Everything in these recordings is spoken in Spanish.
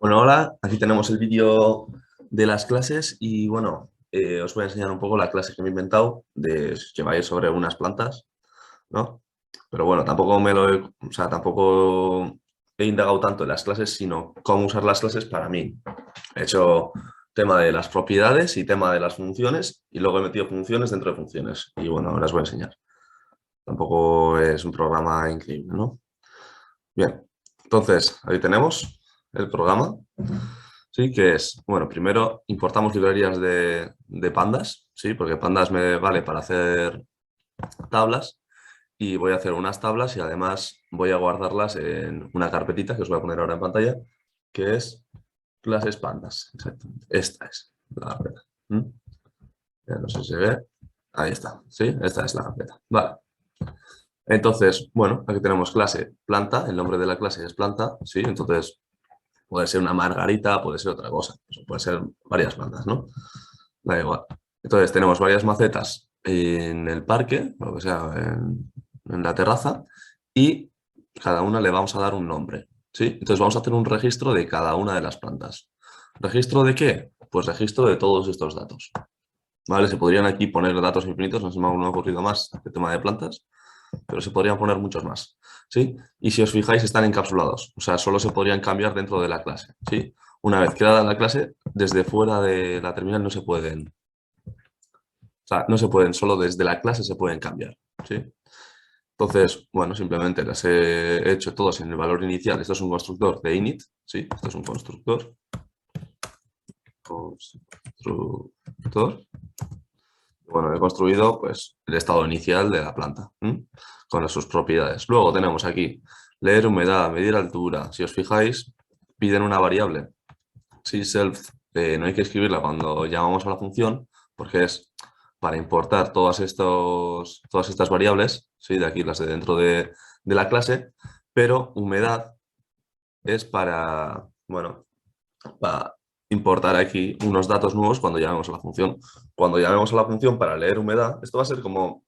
Bueno, hola, aquí tenemos el vídeo de las clases y bueno, os voy a enseñar un poco la clase que me he inventado que va a ir sobre unas plantas, ¿no? Pero bueno, tampoco he indagado tanto en las clases, sino cómo usar las clases para mí. He hecho tema de las propiedades y tema de las funciones y luego he metido funciones dentro de funciones. Y bueno, ahora os voy a enseñar. Tampoco es un programa increíble, ¿no? Bien, entonces ahí tenemos el programa. Sí, que es, bueno, primero importamos librerías de pandas, sí, porque pandas me vale para hacer tablas y voy a hacer unas tablas y además voy a guardarlas en una carpetita que os voy a poner ahora en pantalla, que es clases pandas, exactamente. Esta es la carpeta. ¿Mm? Ya no sé si se ve. Ahí está, sí, esta es la carpeta. Vale. Entonces, bueno, aquí tenemos clase planta, el nombre de la clase es planta, sí, entonces puede ser una margarita, puede ser otra cosa, puede ser varias plantas, ¿no? Da igual. Entonces tenemos varias macetas en el parque, o sea, en la terraza, y cada una le vamos a dar un nombre, ¿sí? Entonces vamos a hacer un registro de cada una de las plantas. ¿Registro de qué? Pues registro de todos estos datos. ¿Vale? Se podrían aquí poner datos infinitos, no se me ha ocurrido más el tema de plantas, pero se podrían poner muchos más, ¿sí? Y si os fijáis, están encapsulados, o sea, solo se podrían cambiar dentro de la clase, ¿sí? Una vez creada la clase, desde fuera de la terminal no se pueden, o sea, no se pueden, solo desde la clase se pueden cambiar, ¿sí? Entonces, bueno, simplemente las he hecho todos en el valor inicial. Esto es un constructor de init, ¿sí? Esto es un constructor. Bueno, he construido pues, el estado inicial de la planta, con sus propiedades. Luego tenemos aquí leer humedad, medir altura. Si os fijáis, piden una variable. Si self, no hay que escribirla cuando llamamos a la función, porque es para importar todas estas variables, ¿sí? De aquí las de dentro de la clase, pero humedad es para, bueno, para importar aquí unos datos nuevos cuando llamemos a la función. Cuando llamemos a la función para leer humedad, esto va a ser como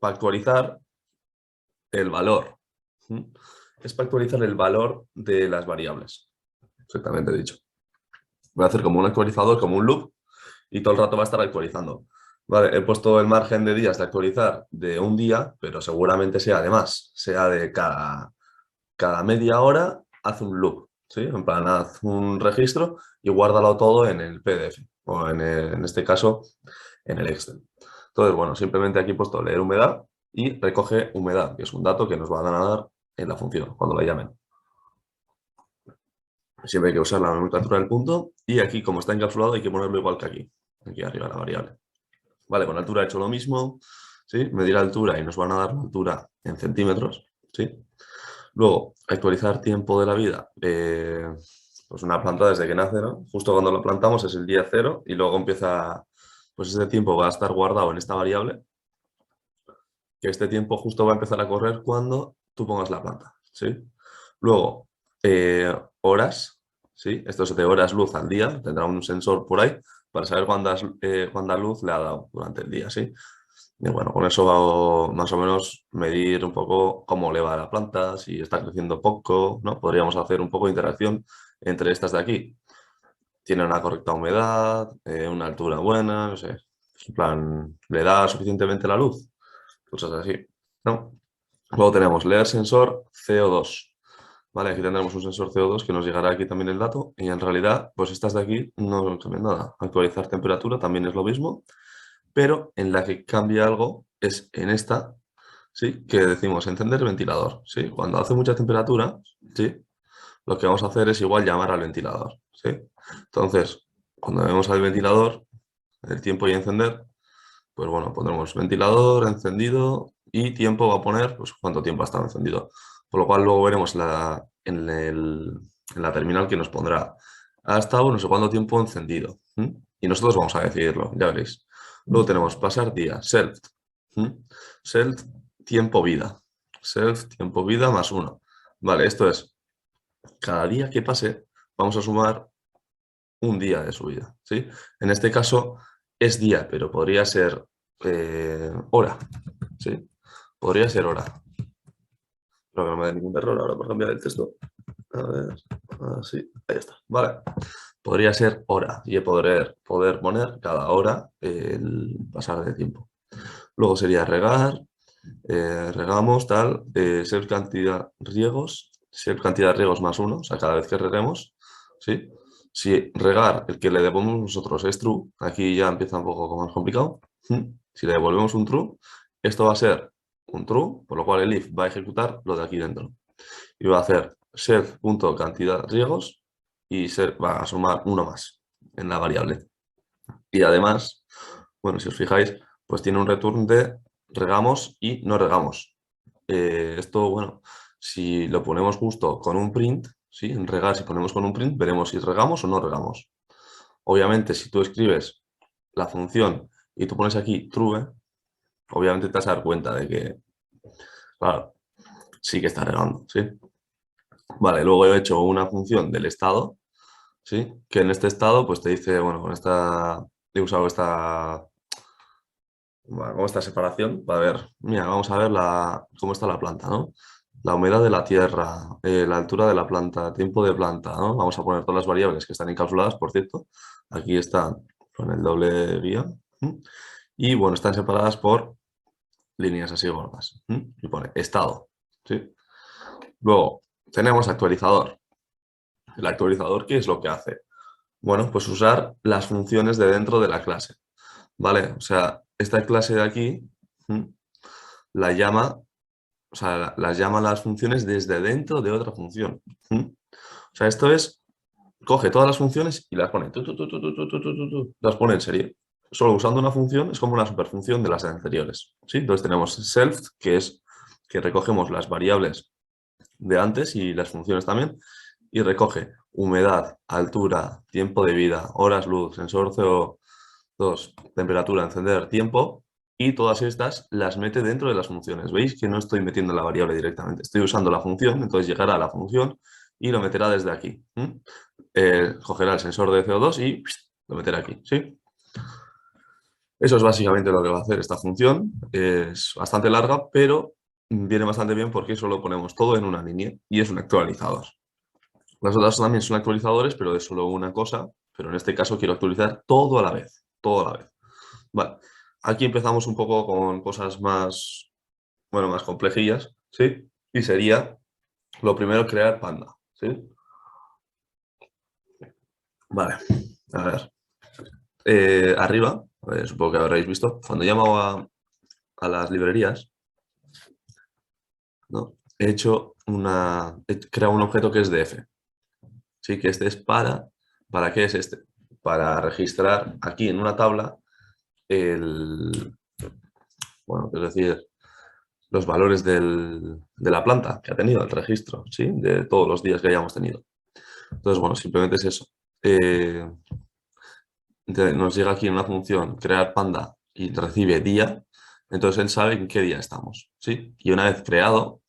para actualizar el valor. ¿Mm? Es para actualizar el valor de las variables. Exactamente dicho. Voy a hacer como un actualizador, como un loop, y todo el rato va a estar actualizando. Vale, he puesto el margen de días de actualizar de un día, pero seguramente sea de más, sea de cada media hora, haz un loop, ¿sí? En plan, haz un registro y guárdalo todo en el PDF, o en este caso, en el Excel. Entonces, bueno, simplemente aquí he puesto leer humedad y recoge humedad, que es un dato que nos van a dar en la función, cuando la llamen. Siempre hay que usar la nomenclatura del punto y aquí, como está encapsulado, hay que ponerlo igual que aquí arriba la variable. Vale, con altura he hecho lo mismo, ¿sí? Medir altura y nos van a dar la altura en centímetros, ¿sí? Luego, actualizar tiempo de la vida. Pues una planta desde que nace, ¿no? Justo cuando la plantamos es el día cero y luego empieza, pues ese tiempo va a estar guardado en esta variable, que este tiempo justo va a empezar a correr cuando tú pongas la planta, ¿sí? Luego, horas, ¿sí? Esto es de horas luz al día, tendrá un sensor por ahí para saber cuánta luz le ha dado durante el día, ¿sí? Y bueno, con eso va más o menos medir un poco cómo le va a la planta, si está creciendo poco, ¿no? Podríamos hacer un poco de interacción entre estas de aquí. Tiene una correcta humedad, una altura buena, no sé. En plan, ¿le da suficientemente la luz? Cosas así, ¿no? Luego tenemos leer sensor CO2. Vale, aquí tendremos un sensor CO2 que nos llegará aquí también el dato y en realidad, pues estas de aquí no cambian nada. Actualizar temperatura también es lo mismo, pero en la que cambia algo es en esta, ¿sí? Que decimos encender el ventilador, ¿sí? Cuando hace mucha temperatura, ¿sí? Lo que vamos a hacer es igual llamar al ventilador, ¿sí? Entonces, cuando vemos al ventilador, el tiempo y encender, pues bueno, pondremos ventilador, encendido y tiempo va a poner, pues cuánto tiempo ha estado encendido. Por lo cual luego veremos en la terminal que nos pondrá, ha estado no sé cuánto tiempo encendido. Y nosotros vamos a decidirlo, ya veréis. Luego tenemos pasar día, self. Self, tiempo vida. Self, tiempo vida más uno. Vale, esto es, cada día que pase, vamos a sumar un día de su vida, ¿sí? En este caso es día, pero podría ser hora, ¿sí? Podría ser hora. Creo que no me da ningún error ahora por cambiar el texto. A ver, Así, ahí está. Vale. Podría ser hora y poder poner cada hora el pasar de tiempo. Luego sería regar, regamos, tal, ser cantidad de riegos más uno, o sea, cada vez que reguemos, ¿sí? Si regar, el que le devolvemos nosotros es true, aquí ya empieza un poco más complicado. Si le devolvemos un true, esto va a ser un true, por lo cual el if va a ejecutar lo de aquí dentro. Y va a hacer set.cantidad riegos y va a sumar uno más en la variable. Y además, bueno, si os fijáis, pues tiene un return de regamos y no regamos. Esto, bueno, si lo ponemos justo con un print, ¿sí? En regar, si ponemos con un print, veremos si regamos o no regamos. Obviamente, si tú escribes la función y tú pones aquí true, obviamente te vas a dar cuenta de que, claro, sí que está regando, ¿sí? Vale, luego he hecho una función del estado, ¿sí? Que en este estado, pues te dice, bueno, con esta, he usado esta, bueno, con esta separación, para ver, mira, vamos a ver cómo está la planta, ¿no? La humedad de la tierra, la altura de la planta, tiempo de planta, ¿no? Vamos a poner todas las variables que están encapsuladas, por cierto. Aquí están con el doble guión. Y bueno, están separadas por líneas así gordas. Y pone estado, ¿sí? Luego tenemos actualizador. El actualizador, ¿qué es lo que hace? Bueno, pues usar las funciones de dentro de la clase, ¿vale? O sea, esta clase de aquí la llama, o sea, las llama las funciones desde dentro de otra función. O sea, esto es, coge todas las funciones y las pone, las pone en serie. Solo usando una función es como una superfunción de las anteriores, ¿sí? Entonces tenemos self, que es que recogemos las variables de antes y las funciones también, y recoge humedad, altura, tiempo de vida, horas luz, sensor CO2, temperatura, encender, tiempo, y todas estas las mete dentro de las funciones. ¿Veis que no estoy metiendo la variable directamente? Estoy usando la función, entonces llegará a la función y lo meterá desde aquí. Cogerá el sensor de CO2 y lo meterá aquí, ¿sí? Eso es básicamente lo que va a hacer esta función. Es bastante larga, pero viene bastante bien porque solo ponemos todo en una línea y es un actualizador. Las otras también son actualizadores, pero de solo una cosa. Pero en este caso quiero actualizar todo a la vez. Todo a la vez. Vale. Aquí empezamos un poco con cosas más, bueno, más complejillas, ¿sí? Y sería, lo primero, crear Panda, ¿sí? Vale. A ver. Arriba, supongo que habréis visto, cuando llamo a las librerías, ¿no? He creado un objeto que es df. Sí, que este es ¿para qué es este? Para registrar aquí en una tabla bueno, es decir, los valores de la planta que ha tenido, el registro, ¿sí? De todos los días que hayamos tenido. Entonces, bueno, simplemente es eso. Nos llega aquí una función, crear panda, y recibe día, entonces él sabe en qué día estamos, ¿sí? Y una vez creado,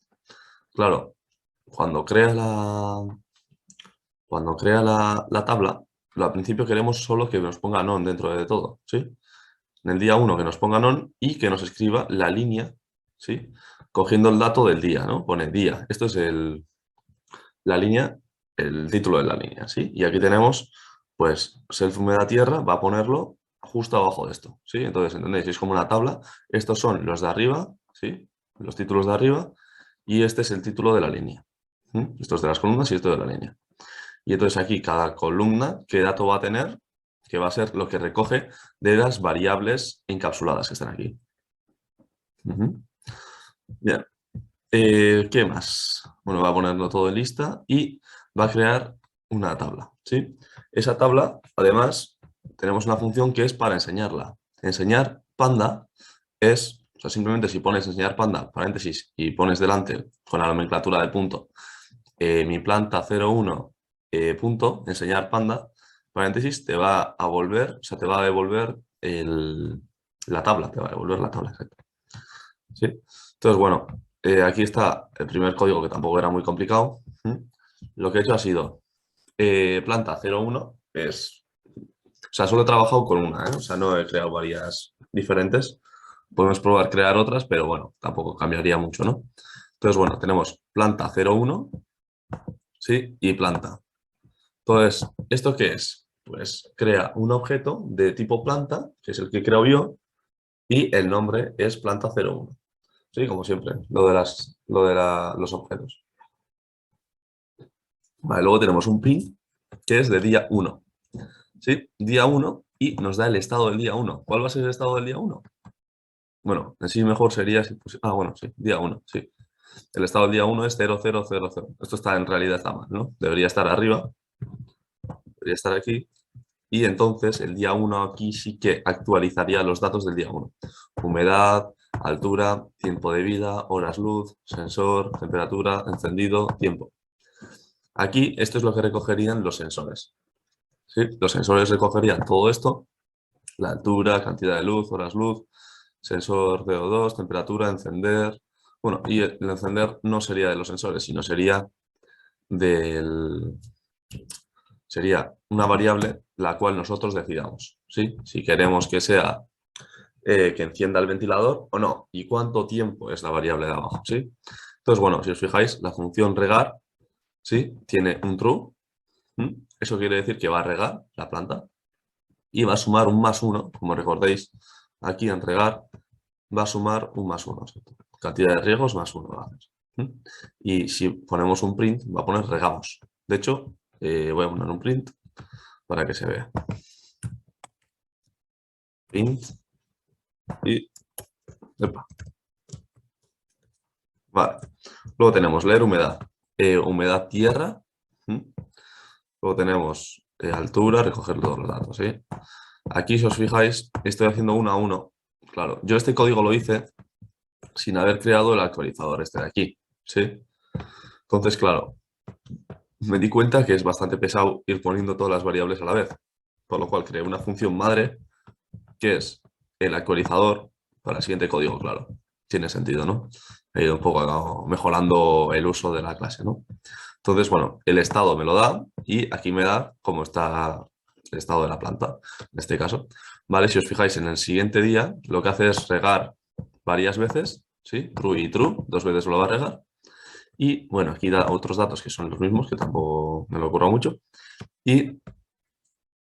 claro, cuando crea la tabla, al principio queremos solo que nos ponga non dentro de todo, ¿sí? En el día 1 que nos ponga non y que nos escriba la línea, ¿sí? Cogiendo el dato del día, ¿no? Pone día. Esto es la línea, el título de la línea, ¿sí? Y aquí tenemos, pues, self humedad tierra, va a ponerlo justo abajo de esto, ¿sí? Entonces, ¿entendéis? Es como una tabla. Estos son los de arriba, ¿sí? Los títulos de arriba y este es el título de la línea. Esto es de las columnas y esto de la línea. Y entonces aquí cada columna, ¿qué dato va a tener? Que va a ser lo que recoge de las variables encapsuladas que están aquí. Bien. ¿Qué más? Bueno, va a ponerlo todo en lista y va a crear una tabla, ¿sí? Esa tabla, además, tenemos una función que es para enseñarla. Enseñar panda es, o sea, simplemente si pones enseñar panda, paréntesis, y pones delante con la nomenclatura de punto, mi planta 01, punto, enseñar panda, paréntesis, te va a volver, o sea, te va a devolver la tabla, te va a devolver la tabla, exacto. ¿Sí? Entonces, bueno, aquí está el primer código que tampoco era muy complicado. Lo que he hecho ha sido planta 01, o sea, solo he trabajado con una, o sea, no he creado varias diferentes. Podemos probar crear otras, pero bueno, tampoco cambiaría mucho, ¿no? Entonces, bueno, tenemos planta 01, ¿sí? Y planta. Entonces, ¿esto qué es? Pues crea un objeto de tipo planta, que es el que creo yo, y el nombre es planta01. Sí, como siempre, los objetos. Vale, luego tenemos un print que es de día 1. ¿Sí? Día 1 y nos da el estado del día 1. ¿Cuál va a ser el estado del día 1? Bueno, en sí mejor sería... bueno, sí, día 1, sí. El estado del día 1 es 0000. Esto está en realidad está mal, ¿no? Debería estar arriba, debería estar aquí. Y entonces el día 1 aquí sí que actualizaría los datos del día 1. Humedad, altura, tiempo de vida, horas luz, sensor, temperatura, encendido, tiempo. Aquí esto es lo que recogerían los sensores. ¿Sí? Los sensores recogerían todo esto, la altura, cantidad de luz, horas luz, sensor CO2, temperatura, encender. Bueno, y el encender no sería de los sensores, sino sería sería una variable la cual nosotros decidamos, ¿sí? Si queremos que sea que encienda el ventilador o no, y cuánto tiempo es la variable de abajo, ¿sí? Entonces, bueno, si os fijáis, la función regar, ¿sí? Tiene un true, ¿m? Eso quiere decir que va a regar la planta y va a sumar un +1, como recordéis, aquí en regar va a sumar un +1, ¿cierto? Cantidad de riegos +1 va a hacer. Y si ponemos un print, va a poner regamos. De hecho, voy a poner un print para que se vea. Print y... epa. Vale. Luego tenemos leer humedad. Humedad tierra. Luego tenemos altura, recoger todos los datos. ¿Sí? Aquí, si os fijáis, estoy haciendo 1 a 1. Claro, yo este código lo hice sin haber creado el actualizador este de aquí. ¿Sí? Entonces, claro, me di cuenta que es bastante pesado ir poniendo todas las variables a la vez. Por lo cual creé una función madre que es el actualizador para el siguiente código, claro. Tiene sentido, ¿no? He ido un poco mejorando el uso de la clase, ¿no? Entonces, bueno, el estado me lo da y aquí me da cómo está el estado de la planta, en este caso. ¿Vale? Si os fijáis, en el siguiente día lo que hace es regar varias veces, ¿sí? True y true, 2 veces lo va a regar. Y, bueno, aquí da otros datos que son los mismos, que tampoco me lo ocurra mucho. Y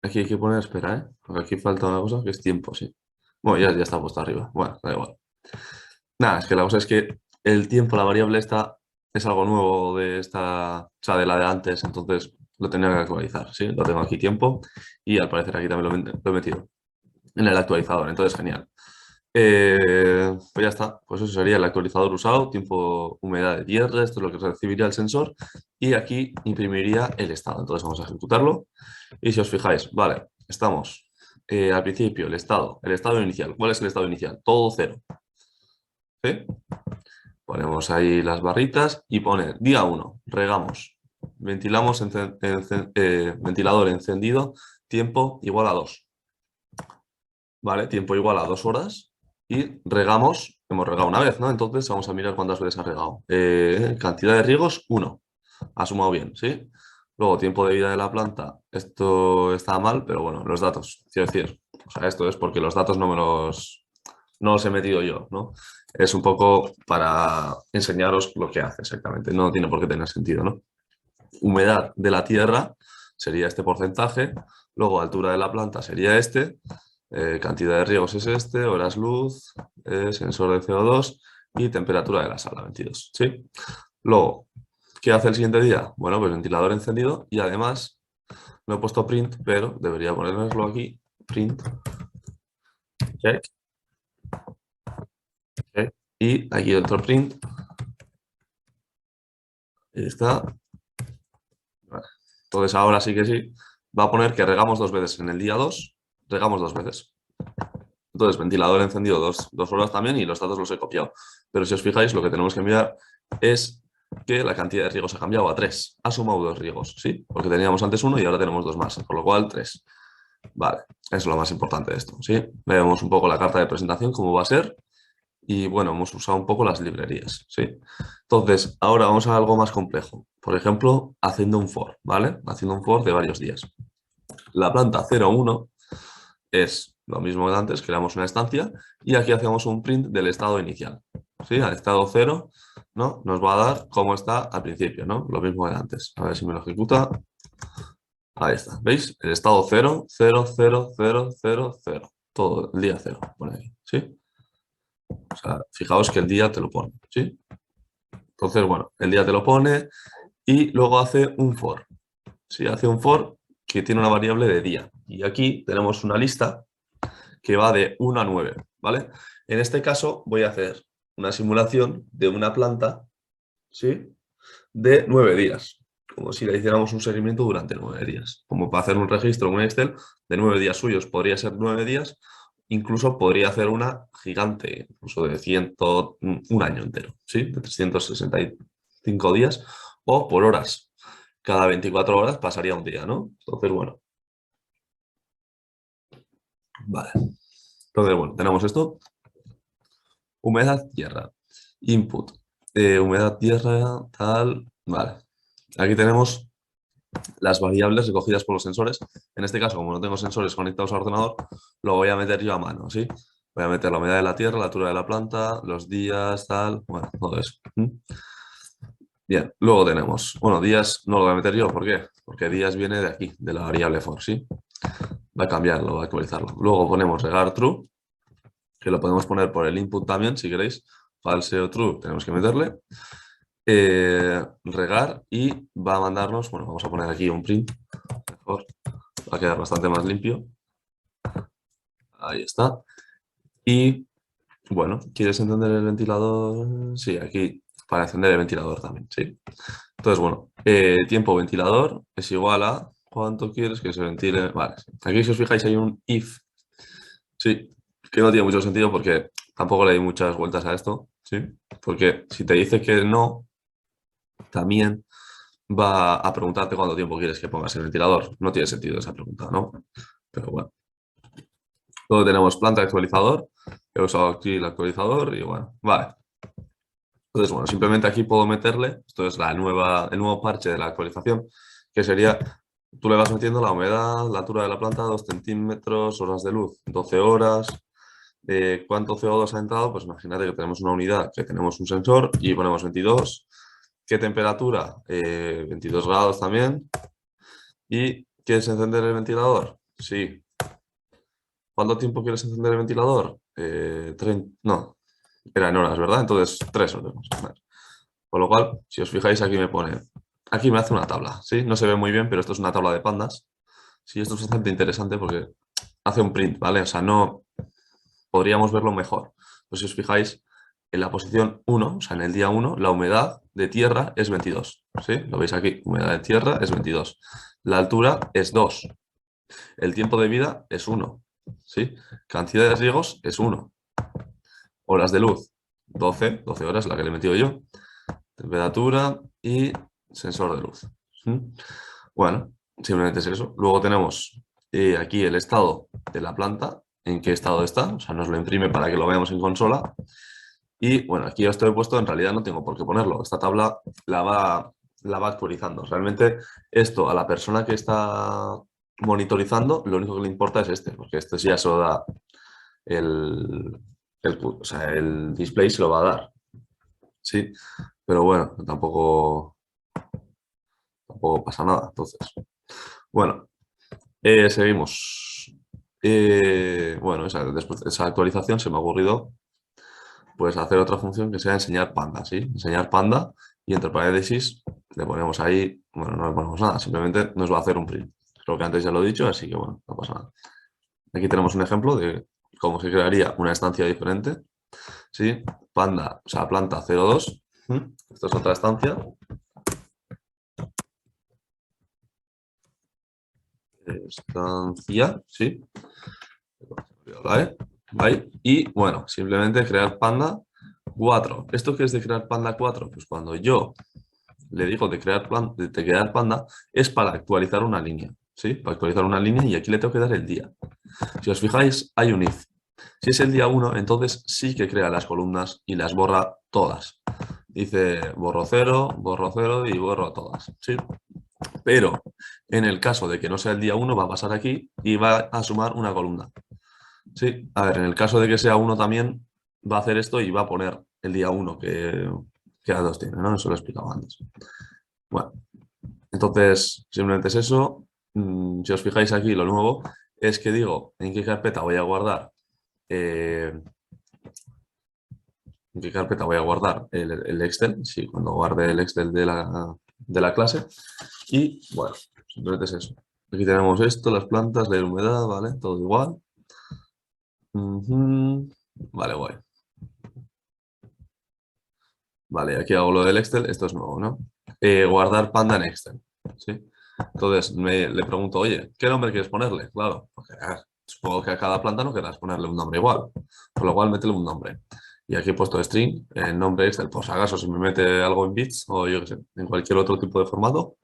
aquí hay que poner, espera, ¿eh? Porque aquí falta una cosa que es tiempo, sí. Bueno, ya está puesto arriba. Bueno, da igual. Nada, es que la cosa es que el tiempo, la variable esta, es algo nuevo de esta, o sea, de la de antes, entonces lo tenía que actualizar, ¿sí? Lo tengo aquí tiempo y al parecer aquí también lo he metido en el actualizador, entonces genial. Pues ya está, pues eso sería el actualizador usado, tiempo, humedad de tierra, esto es lo que recibiría el sensor y aquí imprimiría el estado. Entonces vamos a ejecutarlo y si os fijáis, vale, estamos al principio, el estado inicial. ¿Cuál es el estado inicial? Todo cero. ¿Sí? Ponemos ahí las barritas y pone día 1, regamos, ventilamos, ventilador encendido, tiempo igual a 2. ¿Vale? Tiempo igual a 2 horas y regamos, hemos regado una vez, ¿no? Entonces vamos a mirar cuántas veces ha regado. Cantidad de riegos, 1. Ha sumado bien, ¿sí? Luego, tiempo de vida de la planta. Esto está mal, pero bueno, los datos, quiero decir, o sea, esto es porque los datos no los he metido yo, ¿no? Es un poco para enseñaros lo que hace exactamente, no tiene por qué tener sentido, ¿no? Humedad de la tierra sería este porcentaje, luego altura de la planta sería este, cantidad de riegos es este, horas luz, sensor de CO2 y temperatura de la sala, 22, ¿sí? Luego, ¿qué hace el siguiente día? Bueno, pues ventilador encendido y además no he puesto print, pero debería ponerlo aquí, print, check, check, y aquí otro print, ahí está. Vale. Entonces ahora sí que sí, va a poner que regamos 2 veces. En el día 2, regamos 2 veces. Entonces, ventilador encendido 2 horas también y los datos los he copiado. Pero si os fijáis, lo que tenemos que mirar es que la cantidad de riegos ha cambiado a 3. Ha sumado 2 riegos, ¿sí? Porque teníamos antes 1 y ahora tenemos 2 más, con lo cual 3. Vale, eso es lo más importante de esto, ¿sí? Vemos un poco la carta de presentación, cómo va a ser. Y bueno, hemos usado un poco las librerías, ¿sí? Entonces, ahora vamos a algo más complejo. Por ejemplo, haciendo un for, ¿vale? Haciendo un for de varios días. La planta 01 es lo mismo de antes, creamos una instancia y aquí hacemos un print del estado inicial. ¿Sí? Al estado 0, ¿no? Nos va a dar cómo está al principio, ¿no? Lo mismo de antes. A ver si me lo ejecuta. Ahí está, ¿veis? El estado 0, 0, 0, 0, 0, 0. Todo el día 0, pone ahí, ¿sí? O sea, fijaos que el día te lo pone, ¿sí? Entonces, bueno, el día te lo pone y luego hace un for. ¿Sí? Hace un for que tiene una variable de día. Y aquí tenemos una lista que va de 1 a 9, ¿vale? En este caso voy a hacer una simulación de una planta, ¿sí? De 9 días, como si le hiciéramos un seguimiento durante 9 días. Como para hacer un registro en un Excel de 9 días suyos, podría ser 9 días, incluso podría hacer una gigante, incluso de 100, un año entero, ¿sí? De 365 días o por horas. Cada 24 horas pasaría un día, ¿no? Entonces, bueno, vale. Entonces, bueno, tenemos esto. Humedad, tierra. Input. Humedad, tierra, tal. Vale. Aquí tenemos las variables recogidas por los sensores. En este caso, como no tengo sensores conectados al ordenador, lo voy a meter yo a mano, ¿sí? Voy a meter la humedad de la tierra, la altura de la planta, los días, tal, bueno, todo eso. Bien, luego tenemos, bueno, días no lo voy a meter yo, ¿por qué? Porque días viene de aquí, de la variable for, ¿sí? Va a cambiarlo, va a actualizarlo. Luego ponemos regar true, que lo podemos poner por el input también, si queréis. False o true, tenemos que meterle. Regar y va a mandarnos, bueno, vamos a poner aquí un print, mejor, va a quedar bastante más limpio. Ahí está. Y bueno, ¿quieres encender el ventilador? Sí, aquí para encender el ventilador también, sí. Entonces, bueno, tiempo ventilador es igual a cuánto quieres que se ventile. Vale, aquí si os fijáis hay un if, sí, que no tiene mucho sentido porque tampoco le di muchas vueltas a esto, sí. Porque si te dice que no, también va a preguntarte cuánto tiempo quieres que pongas el ventilador. No tiene sentido esa pregunta, ¿no? Pero bueno. Luego tenemos planta actualizador. He usado aquí el actualizador y bueno, vale. Entonces, bueno, simplemente aquí puedo meterle, esto es el nuevo parche de la actualización, que sería, tú le vas metiendo la humedad, la altura de la planta, 2 centímetros, horas de luz, 12 horas. ¿Cuánto CO2 ha entrado? Pues imagínate que tenemos una unidad, que tenemos un sensor y ponemos 22. ¿Qué temperatura? 22 grados también. ¿Y quieres encender el ventilador? Sí. ¿Cuánto tiempo quieres encender el ventilador? No, era en horas, ¿verdad? Entonces, 3 horas. Vale. Con lo cual, si os fijáis, aquí me pone, aquí me hace una tabla, ¿sí? No se ve muy bien, pero esto es una tabla de pandas. Sí, esto es bastante interesante porque hace un print, ¿vale? O sea, no podríamos verlo mejor. Pues si os fijáis, en la posición 1, o sea, en el día 1, la humedad de tierra es 22, ¿sí? Lo veis aquí, humedad de tierra es 22. La altura es 2. El tiempo de vida es 1, ¿sí? Cantidad de riegos es 1. Horas de luz, 12 horas, la que le he metido yo. Temperatura y sensor de luz. Bueno, simplemente es eso. Luego tenemos aquí el estado de la planta, en qué estado está, o sea, nos lo imprime para que lo veamos en consola. Y bueno, aquí esto he puesto, en realidad no tengo por qué ponerlo. Esta tabla la va actualizando. Realmente esto a la persona que está monitorizando, lo único que le importa es este, porque este ya se lo da o sea, el display se lo va a dar. Sí, pero bueno, tampoco pasa nada. Entonces, bueno, seguimos. Bueno, después de esa actualización se me ha ocurrido pues hacer otra función que sea enseñar panda, ¿sí? Enseñar panda y entre paréntesis le ponemos ahí, bueno, no le ponemos nada, simplemente nos va a hacer un print. Creo que antes ya lo he dicho, así que bueno, no pasa nada. Aquí tenemos un ejemplo de cómo se crearía una estancia diferente, ¿sí? Panda, o sea, planta 02. Esto es otra estancia. Estancia, sí. ¿Vale? ¿Vale? Y bueno, simplemente crear panda 4. ¿Esto qué es de crear panda 4? Pues cuando yo le digo de crear panda es para actualizar una línea, ¿sí? Para actualizar una línea y aquí le tengo que dar el día. Si os fijáis, hay un if. Si es el día 1, entonces sí que crea las columnas y las borra todas. Dice borro 0 y borro todas, ¿sí? Pero en el caso de que no sea el día 1, va a pasar aquí y va a sumar una columna. Sí, a ver, en el caso de que sea 1 también va a hacer esto y va a poner el día 1 que datos tiene, ¿no? Eso lo he explicado antes. Bueno, entonces simplemente es eso. Si os fijáis aquí, lo nuevo es que digo en qué carpeta voy a guardar en qué carpeta voy a guardar el Excel, sí, cuando guarde el Excel de la clase. Y bueno, simplemente es eso. Aquí tenemos esto, las plantas, la humedad, ¿vale? Todo igual. Vale, guay. Vale, aquí hago lo del Excel, esto es nuevo, ¿no? Guardar Panda en Excel, ¿sí? Entonces le pregunto, oye, ¿qué nombre quieres ponerle? Claro, porque supongo que a cada planta no querrás ponerle un nombre igual, por lo cual métele un nombre. Y aquí he puesto string, el nombre Excel, por si acaso, si me mete algo en bits o yo qué sé, en cualquier otro tipo de formato,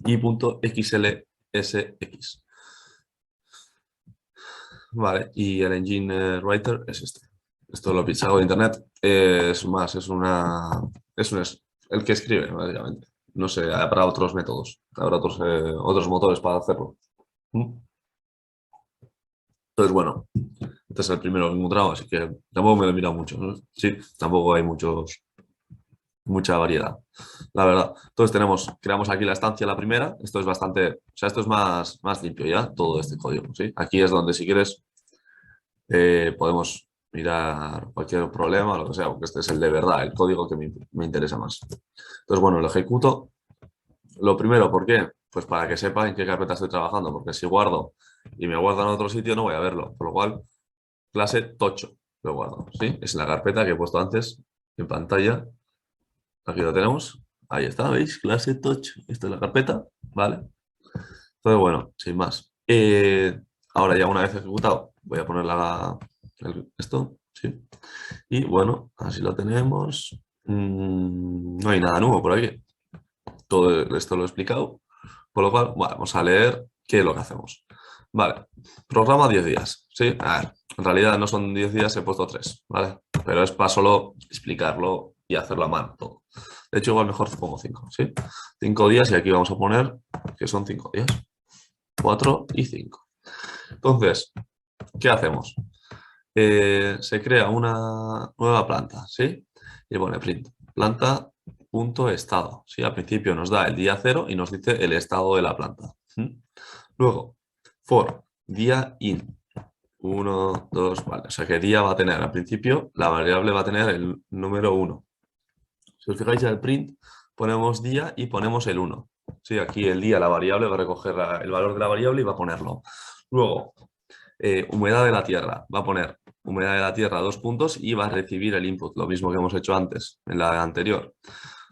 y punto .xlsx. Vale, y el engine writer es este. Esto lo he pinchado de internet. Es más, es el que escribe, básicamente. No sé, habrá otros métodos, habrá otros motores para hacerlo. ¿Mm? Entonces, bueno, este es el primero que he encontrado, así que tampoco me lo he mirado mucho, ¿no? Sí, tampoco hay mucha variedad, la verdad. Entonces creamos aquí la estancia, la primera. Esto es bastante, o sea, esto es más limpio ya, todo este código, ¿sí? Aquí es donde si quieres podemos mirar cualquier problema, lo que sea, porque este es el de verdad, el código que me interesa más. Entonces, bueno, lo ejecuto. Lo primero, ¿por qué? Pues para que sepa en qué carpeta estoy trabajando, porque si guardo y me guardo en otro sitio no voy a verlo. Por lo cual, clase tocho lo guardo, ¿sí? Es la carpeta que he puesto antes en pantalla. Aquí lo tenemos. Ahí está, ¿veis? Clase tocho. Esta es la carpeta, ¿vale? Entonces, bueno, sin más. Ahora ya una vez ejecutado, voy a poner esto, ¿sí? Y bueno, así lo tenemos. No hay nada nuevo por aquí. Todo esto lo he explicado. Por lo cual, bueno, vamos a leer qué es lo que hacemos. Vale, programa 10 días. Sí, a ver, en realidad no son 10 días, he puesto 3, ¿vale? Pero es para solo explicarlo y hacerlo a mano todo. De hecho, igual mejor pongo 5, ¿sí? 5 días y aquí vamos a poner que son 5 días. 4 y 5. Entonces, ¿qué hacemos? Se crea una nueva planta, ¿sí? Y pone print, planta.estado, ¿sí? Al principio nos da el día 0 y nos dice el estado de la planta. Luego, for, día in, 1, 2, vale. O sea que día va a tener, al principio, la variable va a tener el número 1. Si os fijáis en el print, ponemos día y ponemos el 1. Sí, aquí el día, la variable, va a recoger el valor de la variable y va a ponerlo. Luego, humedad de la tierra, va a poner humedad de la tierra 2 puntos y va a recibir el input, lo mismo que hemos hecho antes, en la anterior.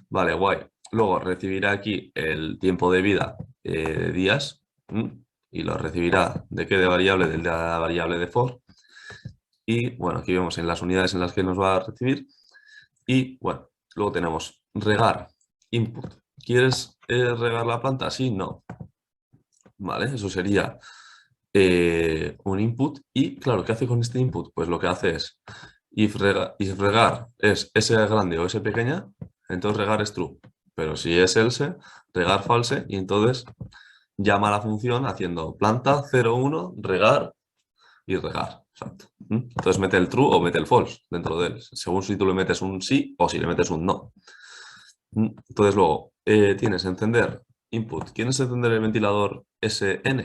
Vale, guay. Luego recibirá aquí el tiempo de vida días y lo recibirá de qué de variable, de la variable de for. Y bueno, aquí vemos en las unidades en las que nos va a recibir. Y bueno, luego tenemos regar, input. ¿Quieres regar la planta? Sí, no. Vale, eso sería un input y claro, ¿qué hace con este input? Pues lo que hace es if regar es S grande o S pequeña, entonces regar es true, pero si es else, regar false y entonces llama a la función haciendo planta 01 regar y regar, exacto. Entonces mete el true o mete el false dentro de él, según si tú le metes un sí o si le metes un no. Entonces luego tienes encender input. ¿Quieres encender el ventilador SN?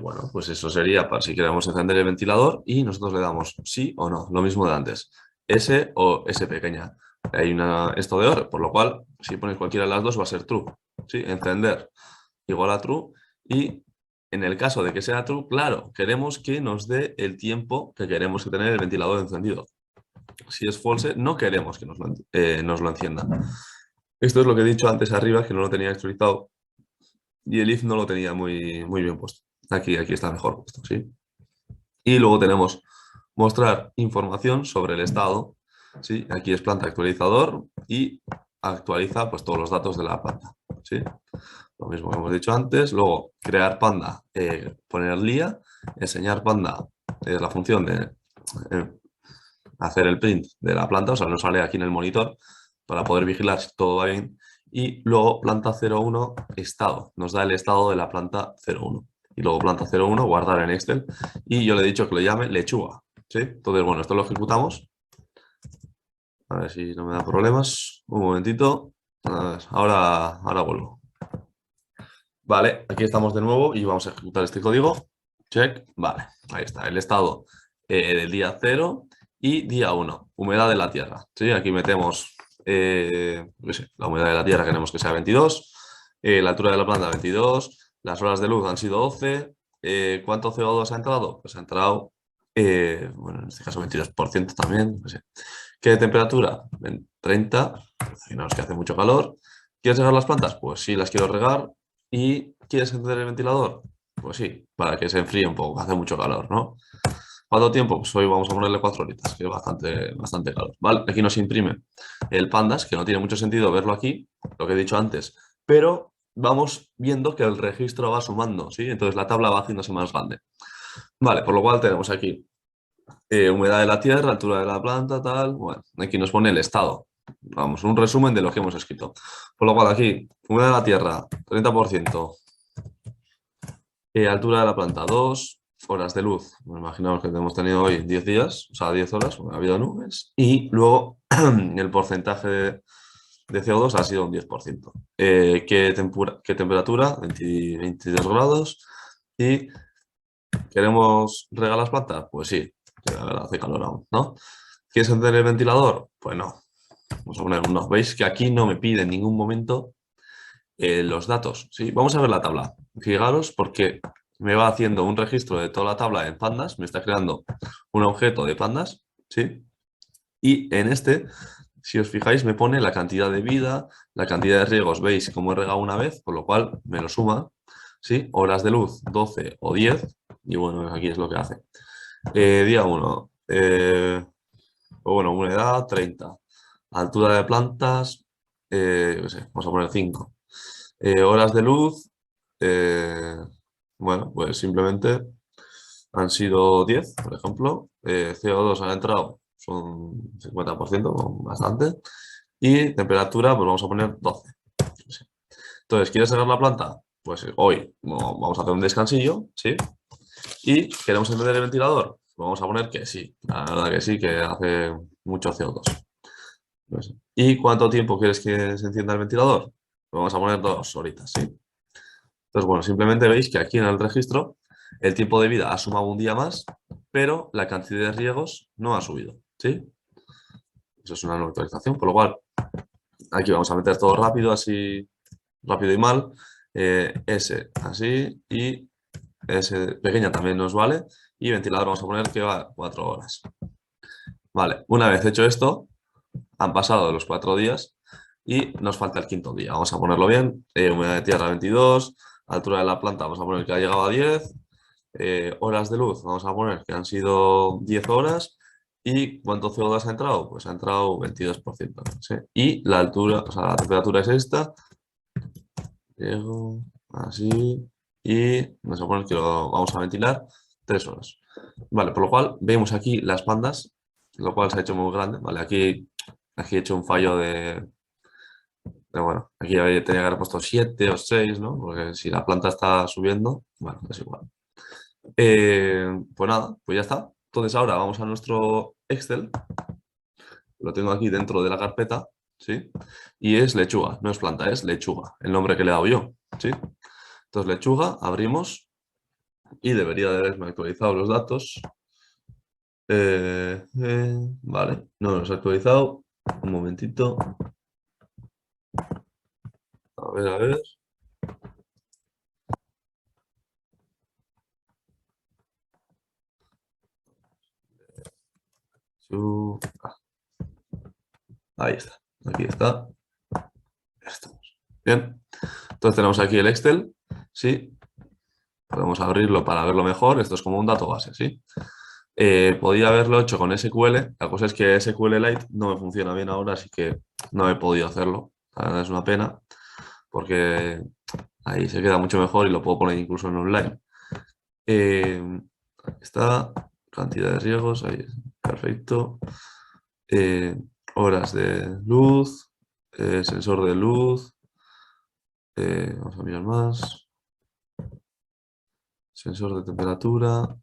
Bueno, pues eso sería para si queremos encender el ventilador y nosotros le damos sí o no, lo mismo de antes, S o S pequeña. Hay esto de OR, por lo cual si pones cualquiera de las dos va a ser true. ¿Sí? Encender igual a true y en el caso de que sea true, claro, queremos que nos dé el tiempo que queremos que tener el ventilador encendido. Si es false, no queremos que nos lo encienda. Esto es lo que he dicho antes arriba, que no lo tenía actualizado y el if no lo tenía muy bien puesto. Aquí está mejor puesto, ¿sí? Y luego tenemos mostrar información sobre el estado, ¿sí? Aquí es planta actualizador y actualiza pues todos los datos de la planta, ¿sí? Lo mismo que hemos dicho antes. Luego, crear panda, poner lía, enseñar panda, es la función de eh, hacer el print de la planta, o sea, nos sale aquí en el monitor para poder vigilar si todo va bien. Y luego planta 01 estado, nos da el estado de la planta 01. Y luego planta 01 guardar en Excel. Y yo le he dicho que lo llame lechuga. ¿Sí? Entonces, bueno, esto lo ejecutamos. A ver si no me da problemas. Un momentito. A ver, ahora vuelvo. Vale, aquí estamos de nuevo y vamos a ejecutar este código. Check. Vale, ahí está. El estado del día 0 y día 1. Humedad de la tierra. ¿Sí? Aquí metemos yo qué sé, la humedad de la tierra queremos que sea 22. La altura de la planta 22. Las horas de luz han sido 12. ¿Cuánto CO2 ha entrado? Pues ha entrado, bueno, en este caso 22% también. No sé. ¿Qué temperatura? 30. Imaginaos que hace mucho calor. ¿Quieres regar las plantas? Pues sí, las quiero regar. ¿Y quieres encender el ventilador? Pues sí, para que se enfríe un poco, que hace mucho calor, ¿no? ¿Cuánto tiempo? Pues hoy vamos a ponerle 4 horitas, que es bastante calor. Vale, aquí nos imprime el pandas, que no tiene mucho sentido verlo aquí, lo que he dicho antes, pero vamos viendo que el registro va sumando, ¿sí? Entonces la tabla va haciéndose más grande. Vale, por lo cual tenemos aquí humedad de la tierra, altura de la planta, tal. Bueno, aquí nos pone el estado. Vamos, un resumen de lo que hemos escrito. Por lo cual aquí, humedad de la tierra, 30%. Altura de la planta, 2 horas de luz. Bueno, imaginamos que hemos tenido hoy 10 días, o sea, 10 horas, porque ha habido nubes. Y luego el porcentaje de CO2 ha sido un 10%. ¿Qué temperatura? 22 grados. ¿Y queremos regar las plantas? Pues sí, la verdad hace calor aún, ¿no? ¿Quieres encender el ventilador? Pues no. Vamos a poner un no. Veis que aquí no me pide en ningún momento los datos. ¿Sí? Vamos a ver la tabla. Fijaros porque me va haciendo un registro de toda la tabla en pandas, me está creando un objeto de pandas, ¿sí? Y en este, si os fijáis, me pone la cantidad de vida, la cantidad de riegos, veis cómo he regado una vez, por lo cual me lo suma, ¿sí? Horas de luz, 12 o 10, y bueno, aquí es lo que hace. Día 1, bueno, humedad 30, altura de plantas, yo qué sé, vamos a poner 5. Horas de luz, eh, bueno, pues simplemente han sido 10, por ejemplo. CO2 ha entrado, son 50%, bastante. Y temperatura, pues vamos a poner 12. Sí. Entonces, ¿quieres sacar la planta? Pues hoy vamos a hacer un descansillo, ¿sí? Y queremos encender el ventilador. Vamos a poner que sí, la verdad que sí, que hace mucho CO2. Pues, ¿y cuánto tiempo quieres que se encienda el ventilador? Pues vamos a poner 2 horitas, ¿sí? Entonces, bueno, simplemente veis que aquí en el registro el tiempo de vida ha sumado un día más, pero la cantidad de riegos no ha subido, ¿sí? Eso es una nueva actualización, por lo cual aquí vamos a meter todo rápido, así rápido y mal. S así y S pequeña también nos vale. Y ventilador vamos a poner que va 4 horas. Vale, una vez hecho esto, han pasado los 4 días y nos falta el quinto día. Vamos a ponerlo bien. Humedad de tierra 22, altura de la planta vamos a poner que ha llegado a 10. Horas de luz vamos a poner que han sido 10 horas. ¿Y cuánto CO2 ha entrado? Pues ha entrado 22%. ¿Sí? Y la altura, o sea, la temperatura es esta. Llego así. Y vamos a poner que lo vamos a ventilar 3 horas. Vale, por lo cual vemos aquí las bandas, lo cual se ha hecho muy grande. Vale, aquí he hecho un fallo bueno, aquí tenía que haber puesto 7 o 6, ¿no? Porque si la planta está subiendo, bueno, es igual. Pues nada, pues ya está. Entonces ahora vamos a nuestro Excel. Lo tengo aquí dentro de la carpeta, ¿sí? Y es lechuga, no es planta, es lechuga, el nombre que le he dado yo, ¿sí? Entonces lechuga, abrimos y debería de haberme actualizado los datos. Vale, no los he actualizado. Un momentito. A ver, a ver. Ahí está. Aquí está. Ya estamos. Bien. Entonces tenemos aquí el Excel. Sí. Podemos abrirlo para verlo mejor. Esto es como un dato base, ¿sí? Podía haberlo hecho con SQL. La cosa es que SQLite no me funciona bien ahora, así que no he podido hacerlo. La verdad es una pena, porque ahí se queda mucho mejor y lo puedo poner incluso en online. Aquí está, cantidad de riegos, ahí, perfecto. Eh, Horas de luz, sensor de luz. Vamos a mirar más. Sensor de temperatura.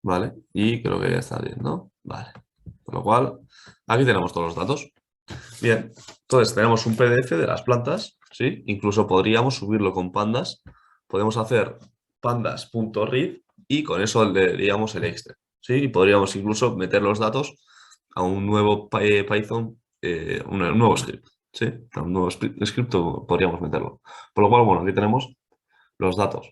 Vale, y creo que ya está bien, ¿no? Vale. Con lo cual, aquí tenemos todos los datos. Bien, entonces tenemos un PDF de las plantas, ¿sí? Incluso podríamos subirlo con pandas. Podemos hacer pandas.read y con eso leeríamos el Excel, ¿sí? Y podríamos incluso meter los datos a un nuevo Python, un nuevo script, ¿sí? A un nuevo script podríamos meterlo. Por lo cual, bueno, aquí tenemos los datos.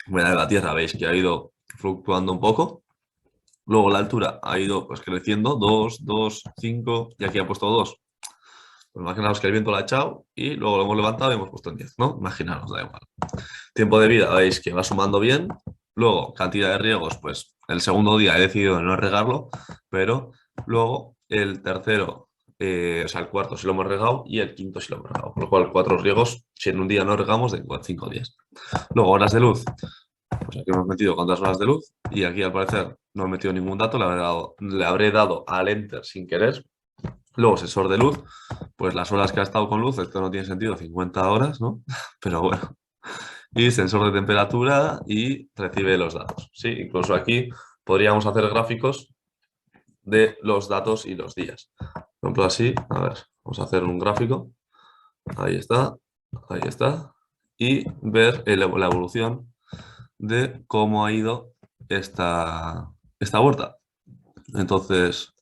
Humedad de la tierra, veis que ha ido fluctuando un poco. Luego la altura ha ido pues, creciendo, 2, 2, 5 y aquí ha puesto 2. Pues imaginaos que el viento lo ha echado y luego lo hemos levantado y hemos puesto en 10, ¿no? Imaginaos, da igual. Tiempo de vida, veis que va sumando bien. Luego, cantidad de riegos, pues el segundo día he decidido no regarlo, pero luego el tercero, o sea, el cuarto sí lo hemos regado y el quinto sí lo hemos regado. Por lo cual, 4 riegos, si en un día no regamos, de 5 días. Luego, horas de luz. Pues aquí hemos metido cuántas horas de luz y aquí al parecer no he metido ningún dato, le habré dado al enter sin querer. Luego, sensor de luz, pues las horas que ha estado con luz, esto no tiene sentido, 50 horas, ¿no? Pero bueno. Y sensor de temperatura y recibe los datos. Sí, incluso aquí podríamos hacer gráficos de los datos y los días. Por ejemplo, así, a ver, vamos a hacer un gráfico. Ahí está, ahí está. Y ver la evolución de cómo ha ido esta huerta. Entonces,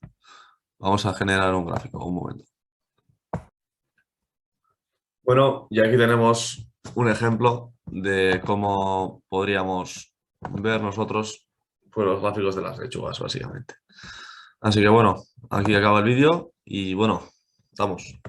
vamos a generar un gráfico, un momento. Bueno, y aquí tenemos un ejemplo de cómo podríamos ver nosotros pues, los gráficos de las lechugas, básicamente. Así que bueno, aquí acaba el vídeo y bueno, estamos.